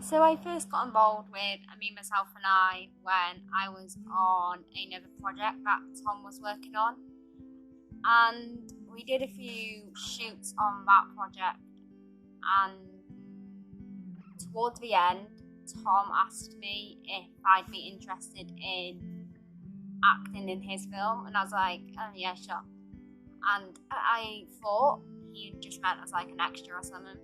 So I first got involved with Me, Myself and I when I was on another project that Tom was working on, and we did a few shoots on that project, and towards the end Tom asked me if I'd be interested in acting in his film, and I was like, oh yeah, sure. And I thought he just meant as like an extra or something.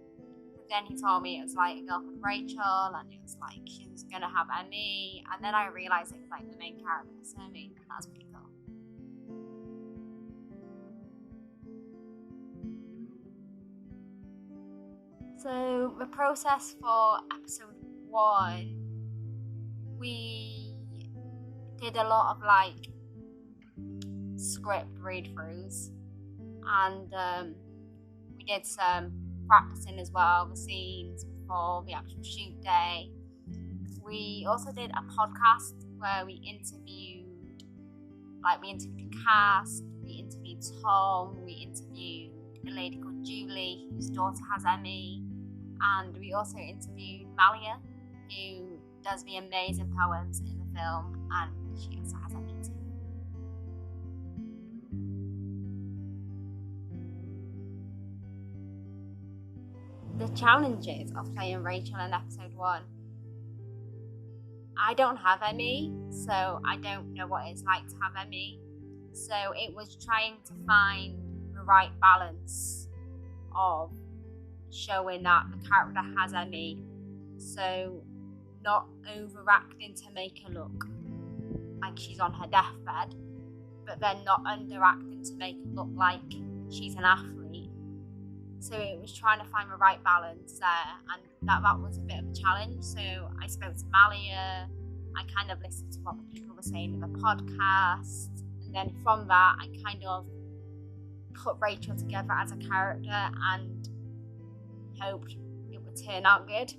Then he told me it was like a girl called Rachel, and it was like she was gonna have Emmy, and then I realised it was like the main character, so I mean that's pretty cool. So the process for episode 1, we did a lot of like script read-throughs, and we did some practicing as well, the scenes before the actual shoot day. We also did a podcast where we interviewed the cast, we interviewed Tom, we interviewed a lady called Julie whose daughter has Emmy, and we also interviewed Malia, who does the amazing poems in the film, and she also has Emmy too. The challenges of playing Rachel in episode 1. I don't have Emmy, so I don't know what it's like to have Emmy. So it was trying to find the right balance of showing that the character has Emmy, so not overacting to make her look like she's on her deathbed, but then not underacting to make her look like she's an athlete. So it was trying to find the right balance there, and that was a bit of a challenge. So I spoke to Malia, I kind of listened to what the people were saying in the podcast, and then from that I kind of put Rachel together as a character and hoped it would turn out good.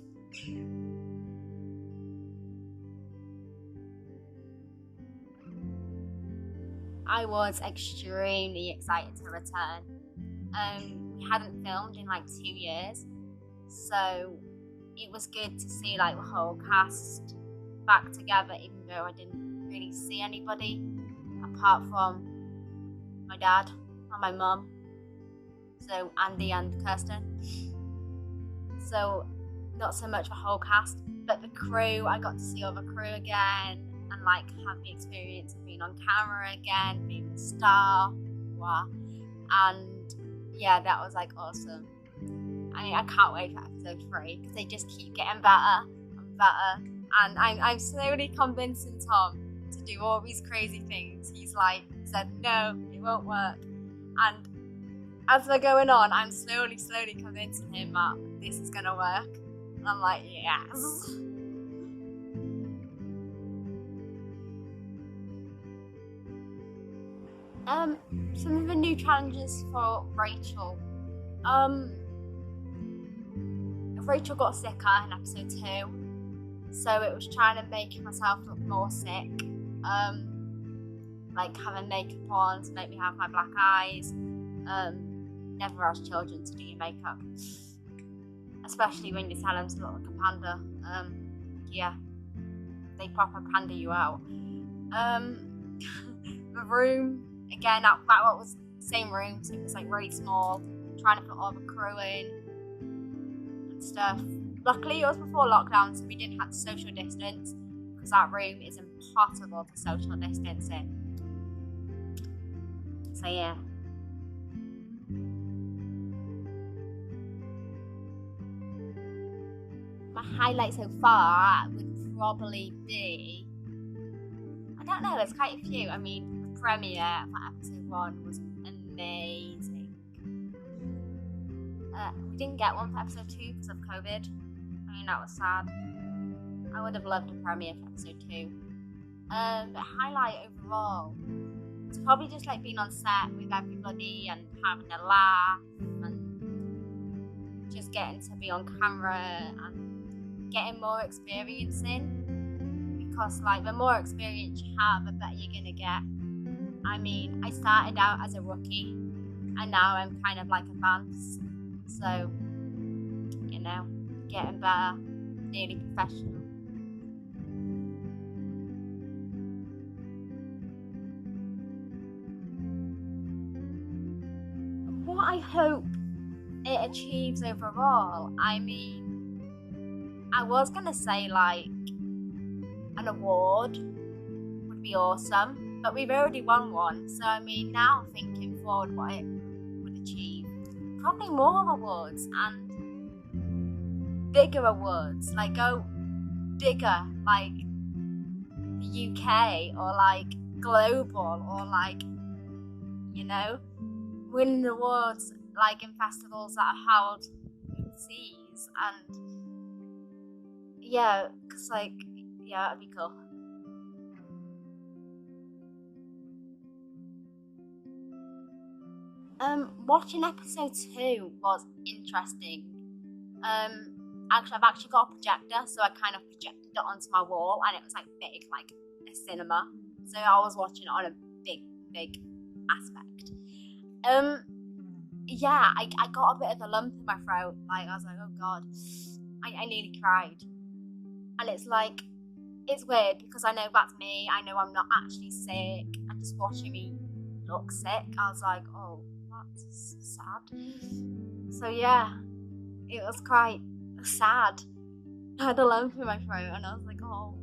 I was extremely excited to return. We hadn't filmed in like 2 years, so it was good to see like the whole cast back together, even though I didn't really see anybody apart from my dad and my mum, so Andy and Kirsten. So not so much the whole cast, but the crew. I got to see all the crew again and like have the experience of being on camera again, being the star. Wow. And yeah, that was like awesome. I mean, I can't wait for episode 3 because they just keep getting better and better, and I'm slowly convincing Tom to do all these crazy things. He said no, it won't work, and as we're going on, I'm slowly convincing him that this is gonna work, and I'm like, yes. Some of the new challenges for Rachel. Rachel got sicker in episode 2, so it was trying to make myself look more sick. Like having makeup on to make me have my black eyes. Never ask children to do your makeup, especially when you tell them to look like a panda. Yeah, they proper panda you out. The room. Again, that was the same room, so it was like really small, trying to put all the crew in and stuff. Luckily, it was before lockdown, so we didn't have to social distance, because that room is impossible to social distance in. So yeah. My highlight so far would probably be, I don't know, there's quite a few. I mean, premiere for episode 1 was amazing. We didn't get one for episode 2 because of COVID. I mean, that was sad. I would have loved a premiere for episode 2. But highlight overall, it's probably just like being on set with everybody and having a laugh and just getting to be on camera and getting more experience in, because like the more experience you have, the better you're gonna get. I mean, I started out as a rookie and now I'm kind of like advanced, so you know, getting better, nearly professional. What I hope it achieves overall, I mean, I was gonna say like an award would be awesome, but we've already won one, so I mean, now thinking forward what it would achieve, probably more awards and bigger awards, like go bigger, like the UK or like global or like, you know, winning awards like in festivals that are held overseas, and yeah, cause like yeah, that'd be cool. Watching episode 2 was interesting. I've actually got a projector, so I kind of projected it onto my wall, and it was like big, like a cinema. So I was watching it on a big aspect. Yeah, I got a bit of a lump in my throat. Like I was like, oh god, I nearly cried, and it's like it's weird because I know that's me. I know I'm not actually sick, and just watching me look sick, I was like, oh, that's sad. So yeah, it was quite sad. I had a lump in my throat, and I was like, oh,